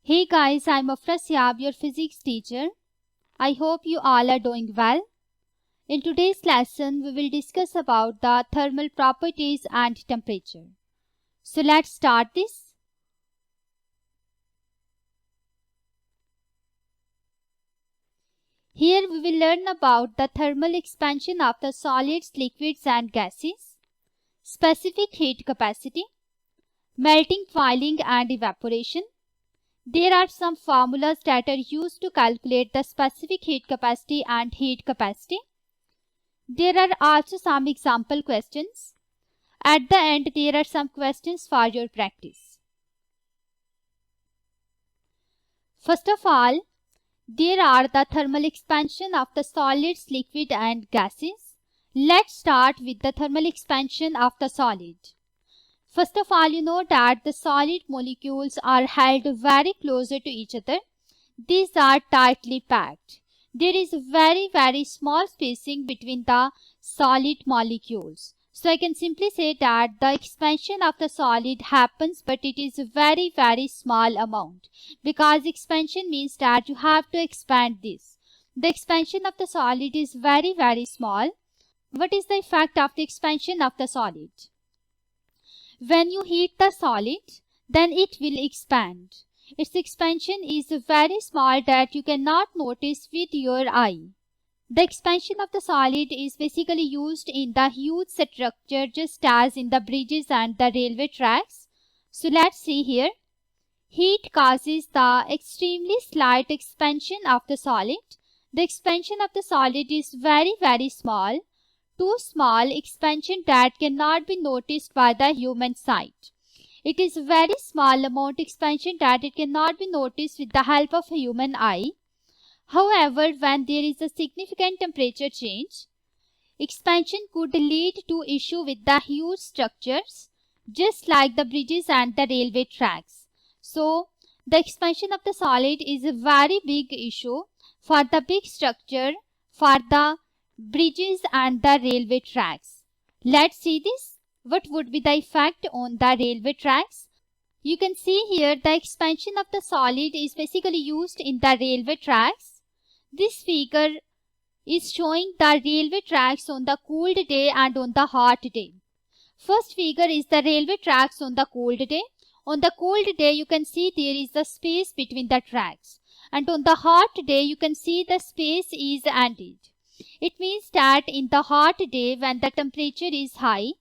Hey guys, I'm Afrasyab, your physics teacher. I hope you all are doing well. In today's lesson, we will discuss about the thermal properties and temperature. So let's start this. Here we will learn about the thermal expansion of the solids, liquids and gases, specific heat capacity, melting, boiling and evaporation. There are some formulas that are used to calculate the specific heat capacity and heat capacity. There are also some example questions. At the end, there are some questions for your practice. First of all, there are the thermal expansion of the solids, liquid and gases. Let's start with the thermal expansion of the solid. First of all, you know that the solid molecules are held very closer to each other. These are tightly packed. There is very small spacing between the solid molecules. So I can simply say that the expansion of the solid happens, but it is a very small amount, because expansion means that you have to expand this. The expansion of the solid is very small. What is the effect of the expansion of the solid? When you heat the solid, then it will expand. Its expansion is very small that you cannot notice with your eye. The expansion of the solid is basically used in the huge structure, just as in the bridges and the railway tracks. So let's see here. Heat causes the extremely slight expansion of the solid. The expansion of the solid is very small. Too small expansion that cannot be noticed by the human sight. It is a very small amount expansion that it cannot be noticed with the help of a human eye. However, when there is a significant temperature change, expansion could lead to issue with the huge structures, just like the bridges and the railway tracks. So, the expansion of the solid is a very big issue for the big structure, for the bridges and the railway tracks. Let's see this. What would be the effect on the railway tracks? You can see here the expansion of the solid is basically used in the railway tracks. This figure is showing the railway tracks on the cold day and on the hot day. First figure is the railway tracks on the cold day. On the cold day you can see there is a space between the tracks, and on the hot day you can see the space is ended. It means that in the hot day, when the temperature is high,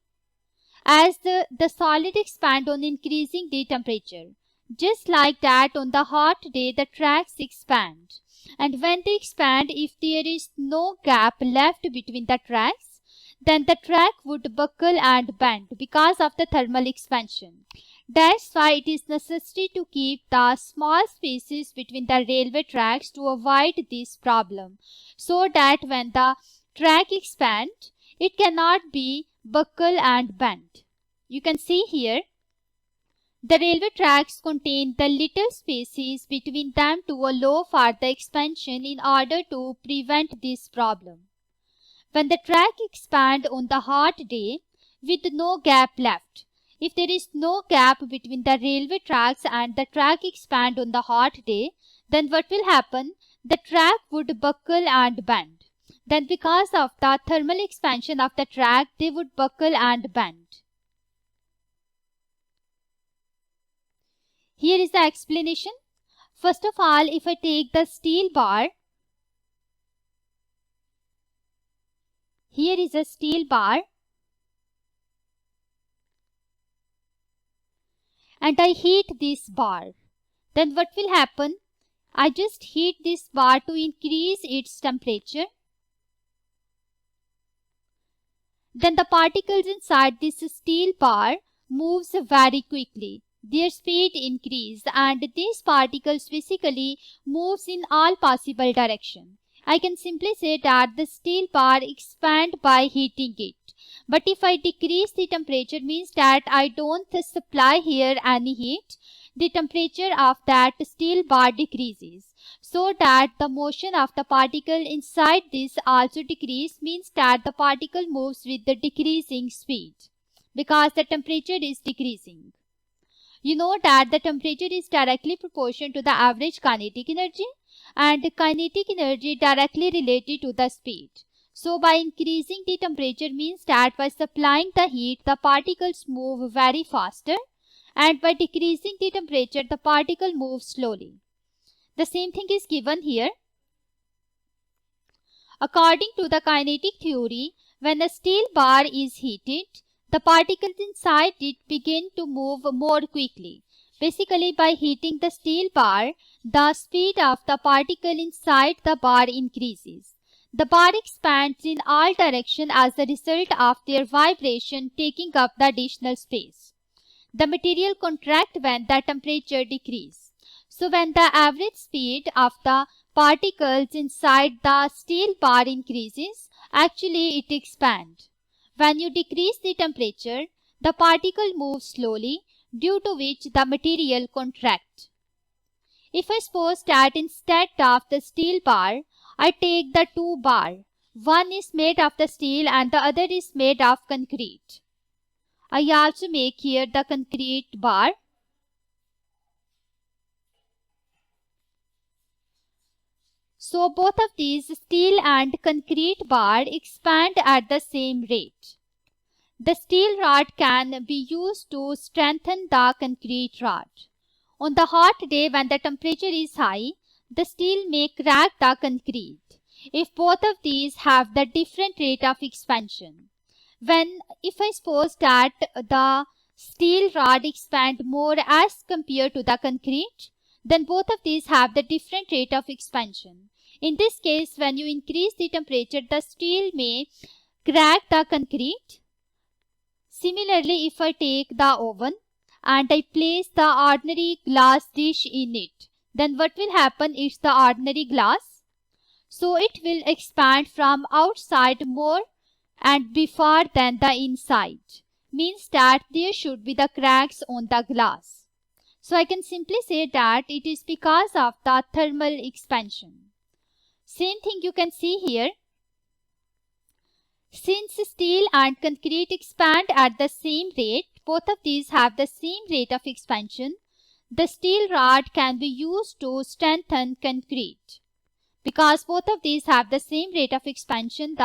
as the solid expand on increasing the temperature. Just like that, on the hot day the tracks expand. And when they expand, if there is no gap left between the tracks, then the track would buckle and bend because of the thermal expansion. That's why it is necessary to keep the small spaces between the railway tracks to avoid this problem, so that when the track expands, it cannot be buckle and bend. You can see here, the railway tracks contain the little spaces between them to allow for the expansion in order to prevent this problem. When the track expands on the hot day with no gap left, if there is no gap between the railway tracks and the track expand on the hot day, then what will happen? The track would buckle and bend. Then because of the thermal expansion of the track, they would buckle and bend. Here is the explanation. First of all, if I take the steel bar, here is a steel bar, and I heat this bar. Then what will happen? I just heat this bar to increase its temperature. Then the particles inside this steel bar moves very quickly. Their speed increase, and these particles basically moves in all possible direction. I can simply say that the steel bar expand by heating it. But if I decrease the temperature, means that I don't supply here any heat, the temperature of that steel bar decreases, so that the motion of the particle inside this also decrease, means that the particle moves with the decreasing speed because the temperature is decreasing. You know that the temperature is directly proportional to the average kinetic energy, and kinetic energy directly related to the speed. So by increasing the temperature means that by supplying the heat, the particles move very faster, and by decreasing the temperature, the particle moves slowly. The same thing is given here. According to the kinetic theory, when a steel bar is heated, the particles inside it begin to move more quickly. Basically, by heating the steel bar, the speed of the particle inside the bar increases. The bar expands in all directions as a result of their vibration taking up the additional space. The material contracts when the temperature decreases. So when the average speed of the particles inside the steel bar increases, actually it expands. When you decrease the temperature, the particle moves slowly, due to which the material contracts. If I suppose that instead of the steel bar, I take the two bars. One is made of the steel and the other is made of concrete. I also make here the concrete bar. So both of these steel and concrete bar expand at the same rate. The steel rod can be used to strengthen the concrete rod. On the hot day when the temperature is high, the steel may crack the concrete if both of these have the different rate of expansion. If I suppose that the steel rod expand more as compared to the concrete, then both of these have the different rate of expansion. In this case, when you increase the temperature, the steel may crack the concrete. Similarly, if I take the oven and I place the ordinary glass dish in it, then what will happen is the ordinary glass. So it will expand from outside more and before than the inside. Means that there should be the cracks on the glass. So I can simply say that it is because of the thermal expansion. Same thing you can see here. Since steel and concrete expand at the same rate, both of these have the same rate of expansion. The steel rod can be used to strengthen concrete. Because both of these have the same rate of expansion,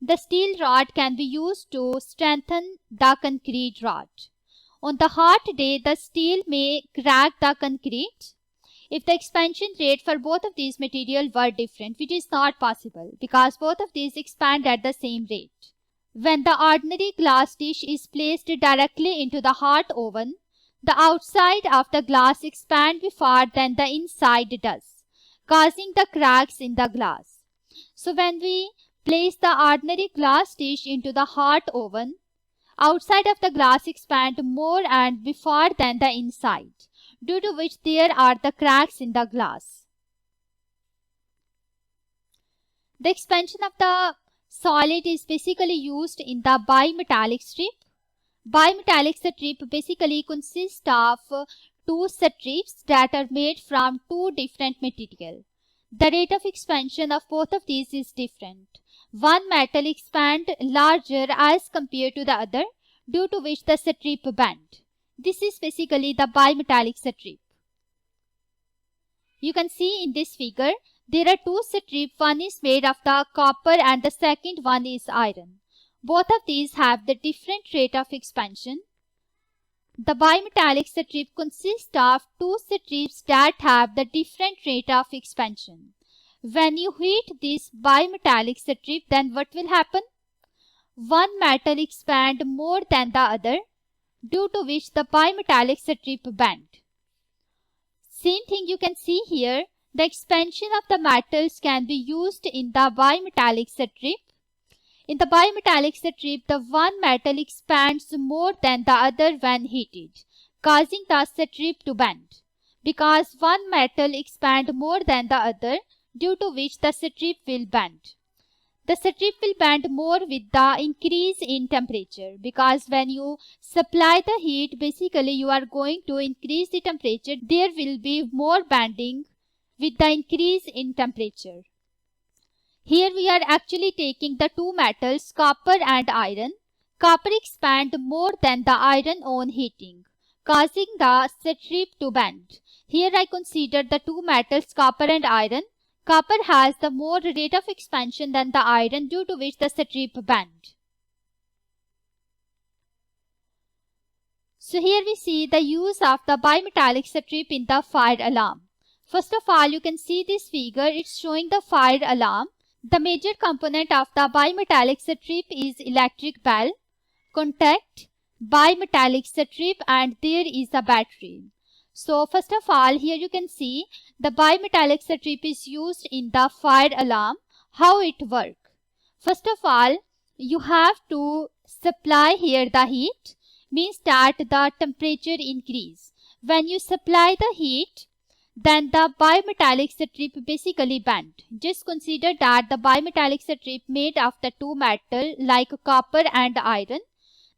the steel rod can be used to strengthen the concrete rod. On the hot day, the steel may crack the concrete if the expansion rate for both of these materials were different, which is not possible because both of these expand at the same rate. When the ordinary glass dish is placed directly into the hot oven, the outside of the glass expands before than the inside does, causing the cracks in the glass. So when we place the ordinary glass dish into the hot oven, outside of the glass expand more and before than the inside, due to which there are the cracks in the glass. The expansion of the solid is basically used in the bimetallic strip. Bimetallic strip basically consists of two strips that are made from two different materials. The rate of expansion of both of these is different. One metal expands larger as compared to the other, due to which the strip bend. This is basically the bimetallic strip. You can see in this figure, there are two strips. One is made of the copper and the second one is iron. Both of these have the different rate of expansion. The bimetallic strip consists of two strips that have the different rate of expansion. When you heat this bimetallic strip, then what will happen? One metal expands more than the other, due to which the bimetallic strip bend. Same thing you can see here. The expansion of the metals can be used in the bimetallic strip. In the bimetallic strip, the one metal expands more than the other when heated, causing the strip to bend. Because one metal expands more than the other, due to which the strip will bend. The strip will bend more with the increase in temperature, because when you supply the heat, basically you are going to increase the temperature. There will be more bending with the increase in temperature. Here we are actually taking the two metals, copper and iron. Copper expands more than the iron on heating, causing the strip to bend. Here I consider the two metals copper and iron. Copper has the more rate of expansion than the iron, due to which the strip bend. So here we see the use of the bimetallic strip in the fire alarm. First of all, you can see this figure. It's showing the fire alarm. The major component of the bimetallic strip is electric bell, contact, bimetallic strip, and there is a battery. So first of all, here you can see the bimetallic strip is used in the fire alarm. How it works? First of all, you have to supply here the heat, means that the temperature increase. When you supply the heat, then the bimetallic strip basically bend. Just consider that the bimetallic strip made of the two metal like copper and iron.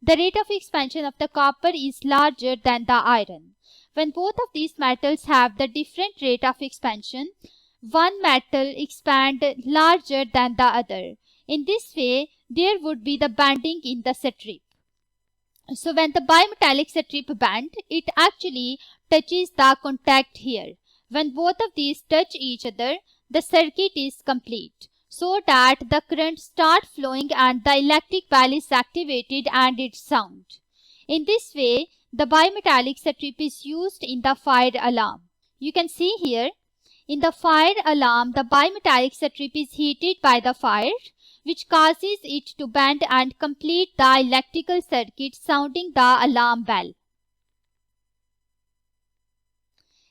The rate of expansion of the copper is larger than the iron. When both of these metals have the different rate of expansion, one metal expands larger than the other. In this way, there would be the bending in the strip. So when the bimetallic strip bend, it actually touches the contact here. When both of these touch each other, the circuit is complete, so that the current starts flowing and the electric bell is activated and it sounds. In this way, the bimetallic strip is used in the fire alarm. You can see here, in the fire alarm, the bimetallic strip is heated by the fire, which causes it to bend and complete the electrical circuit, sounding the alarm bell.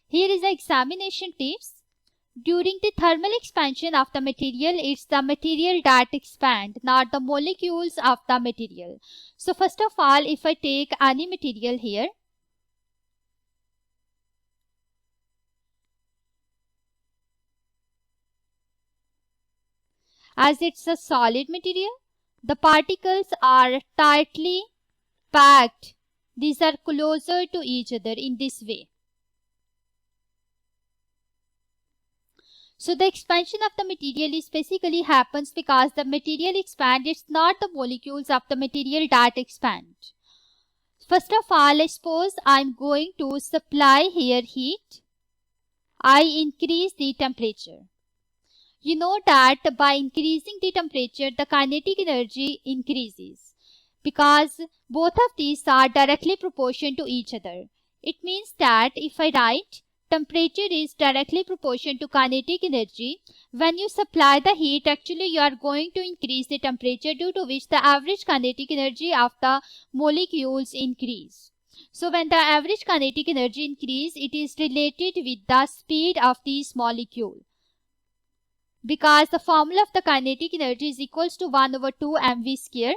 Here is the examination tips. During the thermal expansion of the material, it's the material that expands, not the molecules of the material. So first of all, if I take any material here, as it's a solid material, the particles are tightly packed. These are closer to each other in this way. So the expansion of the material is basically happens because the material expands. It's not the molecules of the material that expand. First of all, suppose I'm going to supply here heat. I increase the temperature. You know that by increasing the temperature, the kinetic energy increases because both of these are directly proportional to each other. It means that if I write temperature is directly proportional to kinetic energy, when you supply the heat, actually you are going to increase the temperature, due to which the average kinetic energy of the molecules increase. So when the average kinetic energy increase, it is related with the speed of these molecules. Because the formula of the kinetic energy is equals to 1 over 2 mv square.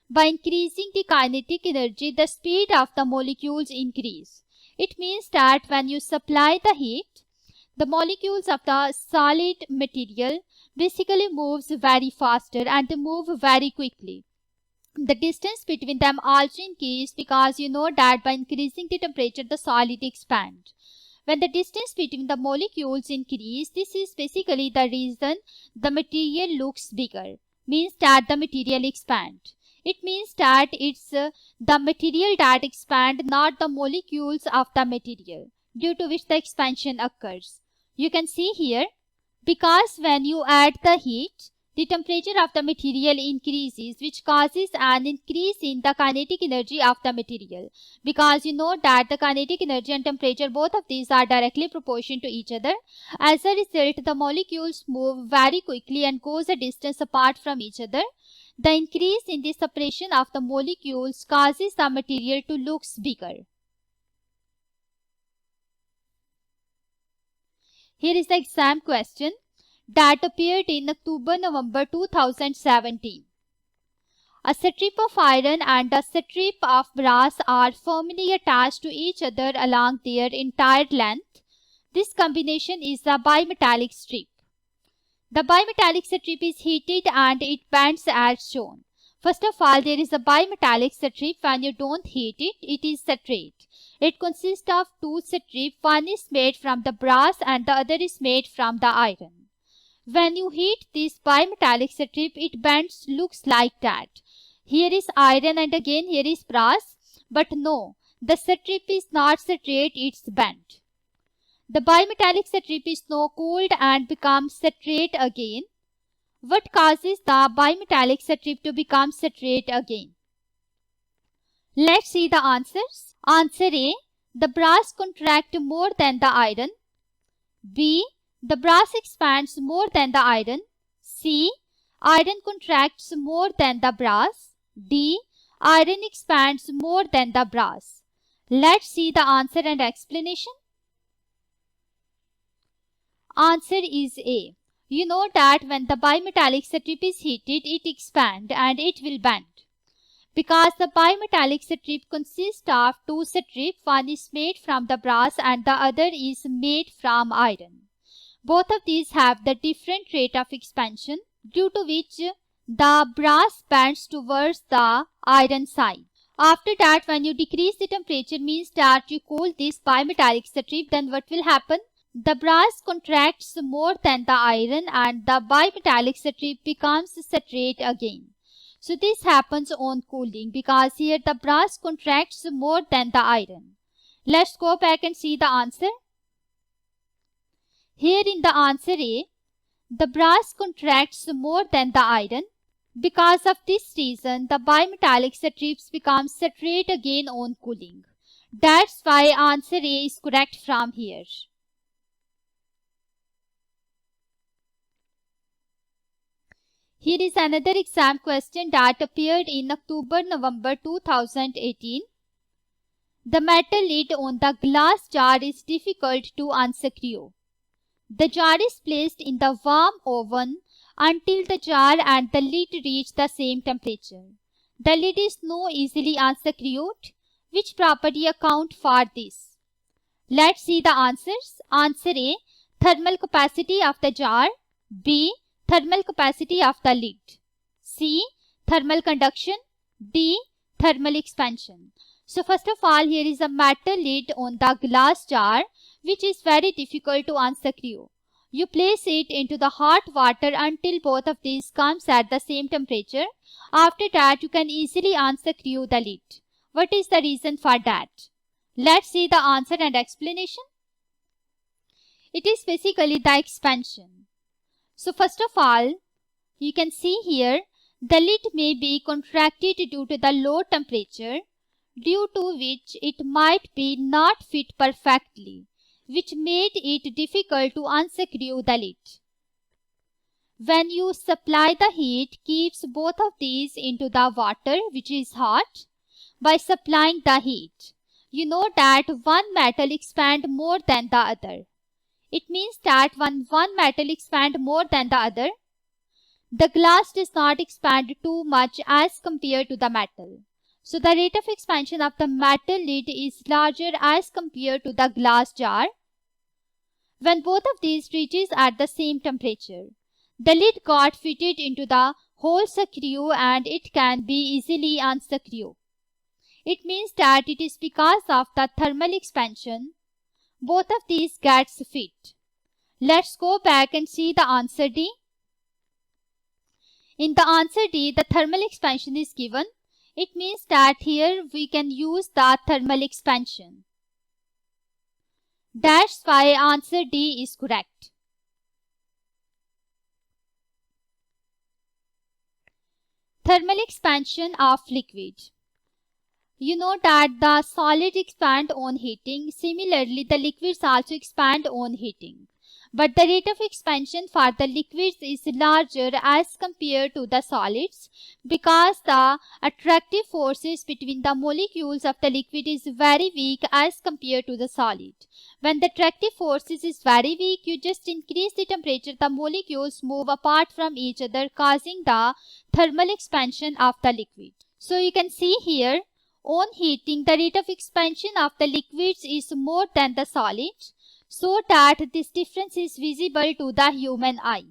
By increasing the kinetic energy, the speed of the molecules increase. It means that when you supply the heat, the molecules of the solid material basically moves very faster and they move very quickly. The distance between them also increases because you know that by increasing the temperature, the solid expands. When the distance between the molecules increase, this is basically the reason the material looks bigger, means that the material expands. It means that it's the material that expands, not the molecules of the material, due to which the expansion occurs. You can see here, because when you add the heat, the temperature of the material increases, which causes an increase in the kinetic energy of the material. Because you know that the kinetic energy and temperature, both of these are directly proportional to each other. As a result, the molecules move very quickly and goes a distance apart from each other. The increase in the separation of the molecules causes the material to look bigger. Here is the exam question that appeared in October-November 2017. A strip of iron and a strip of brass are firmly attached to each other along their entire length. This combination is a bimetallic strip. The bimetallic strip is heated and it bends as shown. First of all, there is a bimetallic strip. When you don't heat it, it is straight. It consists of two strips. One is made from the brass and the other is made from the iron. When you heat this bimetallic strip, it bends, looks like that. Here is iron and again here is brass. But no, The strip is not straight, it's bent. The bimetallic strip is now cooled and becomes straight again. What causes the bimetallic strip to become straight again? Let's see the answers. Answer A. The brass contracts more than the iron. B. The brass expands more than the iron. C. Iron contracts more than the brass. D. Iron expands more than the brass. Let's see the answer and explanation. Answer is A. You know that when the bimetallic strip is heated, it expands and it will bend. Because the bimetallic strip consists of two strips, one is made from the brass and the other is made from iron. Both of these have the different rate of expansion, due to which the brass bends towards the iron side. After that, when you decrease the temperature, means that you cool this bimetallic strip, then what will happen? The brass contracts more than the iron and the bimetallic strip becomes straight again. So this happens on cooling because here the brass contracts more than the iron. Let's go back and see the answer. Here in the answer A, the brass contracts more than the iron. Because of this reason, the bimetallic strips become straight again on cooling. That's why answer A is correct from here. Here is another exam question that appeared in October-November 2018. The metal lid on the glass jar is difficult to unscrew. The jar is placed in the warm oven until the jar and the lid reach the same temperature. The lid is now easily unscrewed. Which property accounts for this? Let's see the answers. Answer A. Thermal capacity of the jar. B. Thermal capacity of the lid. C. Thermal conduction. D. Thermal expansion. So first of all, here is a metal lid on the glass jar which is very difficult to unscrew. You place it into the hot water until both of these comes at the same temperature. After that, you can easily unscrew the lid. What is the reason for that? Let's see the answer and explanation. It is basically the expansion. So first of all, you can see here the lid may be contracted due to the low temperature, due to which it might be not fit perfectly, which made it difficult to unscrew the lid. When you supply the heat, keeps both of these into the water which is hot. By supplying the heat, you know that one metal expands more than the other. It means that when one metal expands more than the other, the glass does not expand too much as compared to the metal. So the rate of expansion of the metal lid is larger as compared to the glass jar. When both of these reaches at the same temperature, the lid got fitted into the whole screw and it can be easily unscrewed. It means that it is because of the thermal expansion both of these gets fit. Let's go back and see the answer D. In the answer D, the thermal expansion is given. It means that here we can use the thermal expansion. That's why answer D is correct. Thermal expansion of liquid. You know that the solid expand on heating. Similarly, the liquids also expand on heating. But the rate of expansion for the liquids is larger as compared to the solids because the attractive forces between the molecules of the liquid is very weak as compared to the solid. When the attractive forces is very weak, you just increase the temperature, the molecules move apart from each other, causing the thermal expansion of the liquid. So you can see here, on heating, the rate of expansion of the liquids is more than the solid, so that this difference is visible to the human eye.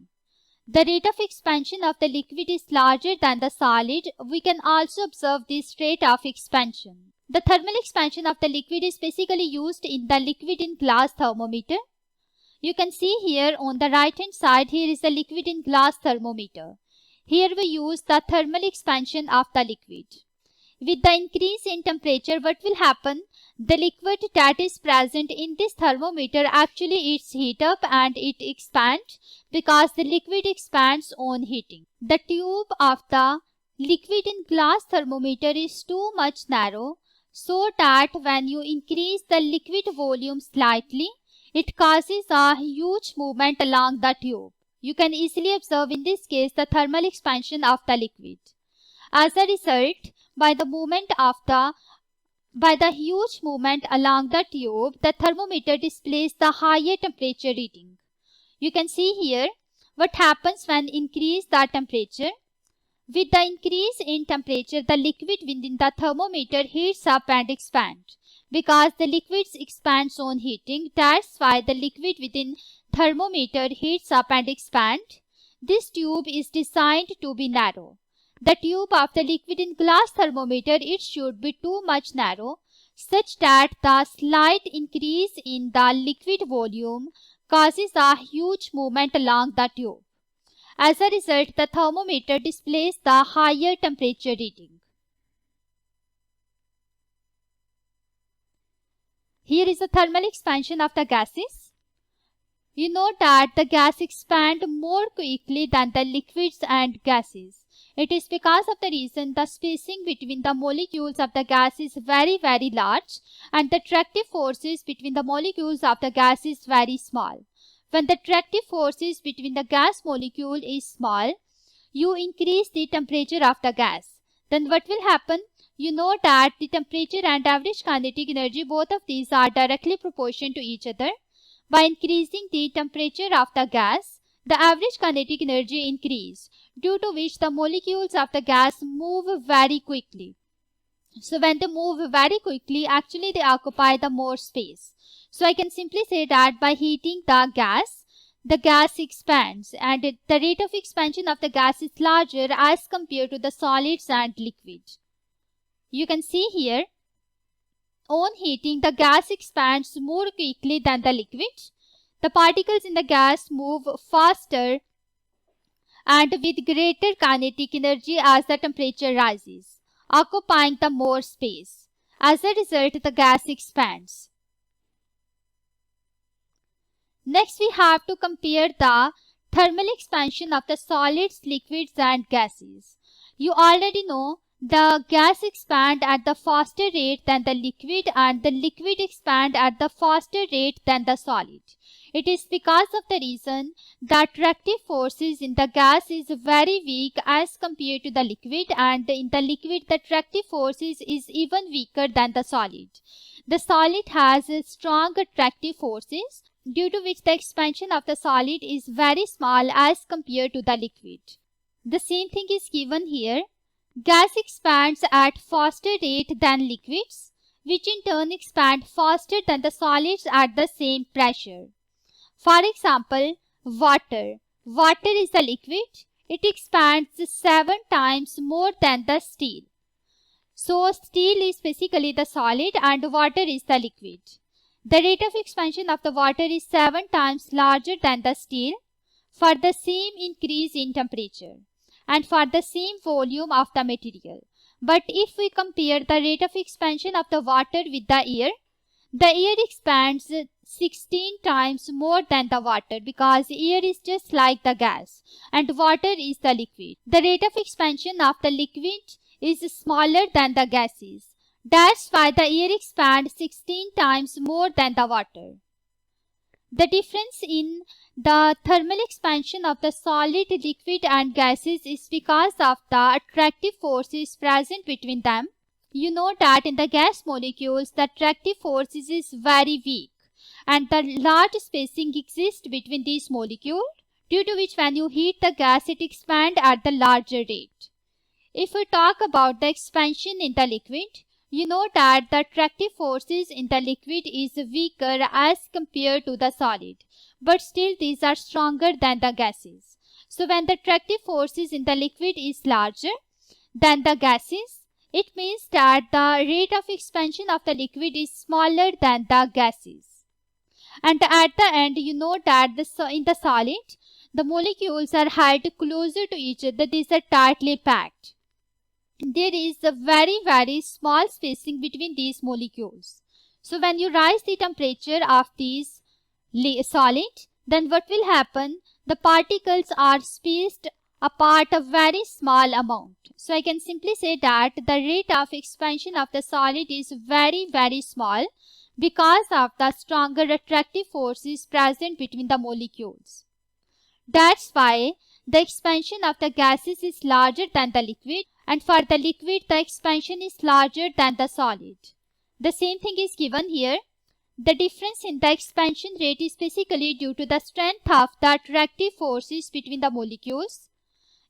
The rate of expansion of the liquid is larger than the solid. We can also observe this rate of expansion. The thermal expansion of the liquid is basically used in the liquid in glass thermometer. You can see here on the right hand side, here is the liquid in glass thermometer. Here we use the thermal expansion of the liquid. With the increase in temperature, what will happen? The liquid that is present in this thermometer actually it's heat up and it expands because the liquid expands on heating. The tube of the liquid in glass thermometer is too much narrow so that when you increase the liquid volume slightly, it causes a huge movement along the tube. You can easily observe in this case the thermal expansion of the liquid. As a result, by the huge movement along the tube, the thermometer displays the higher temperature reading. You can see here what happens when increase the temperature. With the increase in temperature, the liquid within the thermometer heats up and expands. Because the liquid expands on heating, that's why the liquid within thermometer heats up and expands. This tube is designed to be narrow. The tube of the liquid in glass thermometer, it should be too much narrow, such that the slight increase in the liquid volume causes a huge movement along the tube. As a result, the thermometer displays the higher temperature reading. Here is the thermal expansion of the gases. You know that the gas expand more quickly than the liquids and gases. It is because of the reason the spacing between the molecules of the gas is very large and the attractive forces between the molecules of the gas is very small. When the attractive forces between the gas molecule is small, you increase the temperature of the gas. Then what will happen? You know that the temperature and average kinetic energy, both of these are directly proportional to each other. By increasing the temperature of the gas, the average kinetic energy increases, due to which the molecules of the gas move very quickly. So when they move very quickly, actually they occupy the more space. So I can simply say that by heating the gas expands and the rate of expansion of the gas is larger as compared to the solids and liquids. You can see here, on heating the gas expands more quickly than the liquid. The particles in the gas move faster and with greater kinetic energy as the temperature rises, occupying the more space. As a result, the gas expands. Next, we have to compare the thermal expansion of the solids, liquids and gases. You already know the gas expand at the faster rate than the liquid and the liquid expand at the faster rate than the solid. It is because of the reason the attractive forces in the gas is very weak as compared to the liquid, and in the liquid the attractive forces is even weaker than the solid. The solid has strong attractive forces, due to which the expansion of the solid is very small as compared to the liquid. The same thing is given here. Gas expands at faster rate than liquids, which in turn expand faster than the solids at the same pressure. For example, water. Water is a liquid. It expands 7 times more than the steel. So steel is basically the solid and water is the liquid. The rate of expansion of the water is 7 times larger than the steel for the same increase in temperature and for the same volume of the material. But if we compare the rate of expansion of the water with the air expands 16 times more than the water, because air is just like the gas and water is the liquid. The rate of expansion of the liquid is smaller than the gases. That's why the air expands 16 times more than the water. The difference in the thermal expansion of the solid, liquid and gases is because of the attractive forces present between them. You know that in the gas molecules, the attractive forces is very weak and the large spacing exists between these molecules, due to which when you heat the gas, it expands at the larger rate. If we talk about the expansion in the liquid, you know that the attractive forces in the liquid is weaker as compared to the solid, but still these are stronger than the gases. So when the attractive forces in the liquid is larger than the gases, it means that the rate of expansion of the liquid is smaller than the gases. And at the end, you know that in the solid, the molecules are held closer to each other. These are tightly packed. there is a very small spacing between these molecules. So when you rise the temperature of these solid, then what will happen? The particles are spaced apart a very small amount. So I can simply say that the rate of expansion of the solid is very small because of the stronger attractive forces present between the molecules. That's why the expansion of the gases is larger than the liquid, and for the liquid the expansion is larger than the solid. The same thing is given here. The difference in the expansion rate is basically due to the strength of the attractive forces between the molecules.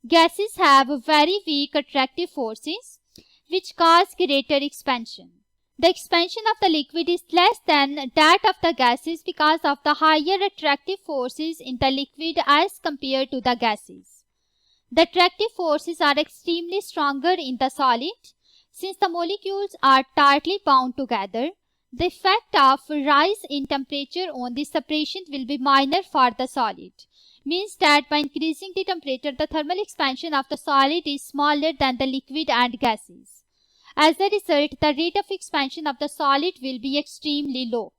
Gases have very weak attractive forces which cause greater expansion. The expansion of the liquid is less than that of the gases because of the higher attractive forces in the liquid as compared to the gases. The attractive forces are extremely stronger in the solid. Since the molecules are tightly bound together, the effect of rise in temperature on the separation will be minor for the solid. Means that by increasing the temperature, the thermal expansion of the solid is smaller than the liquid and gases. As a result, the rate of expansion of the solid will be extremely low.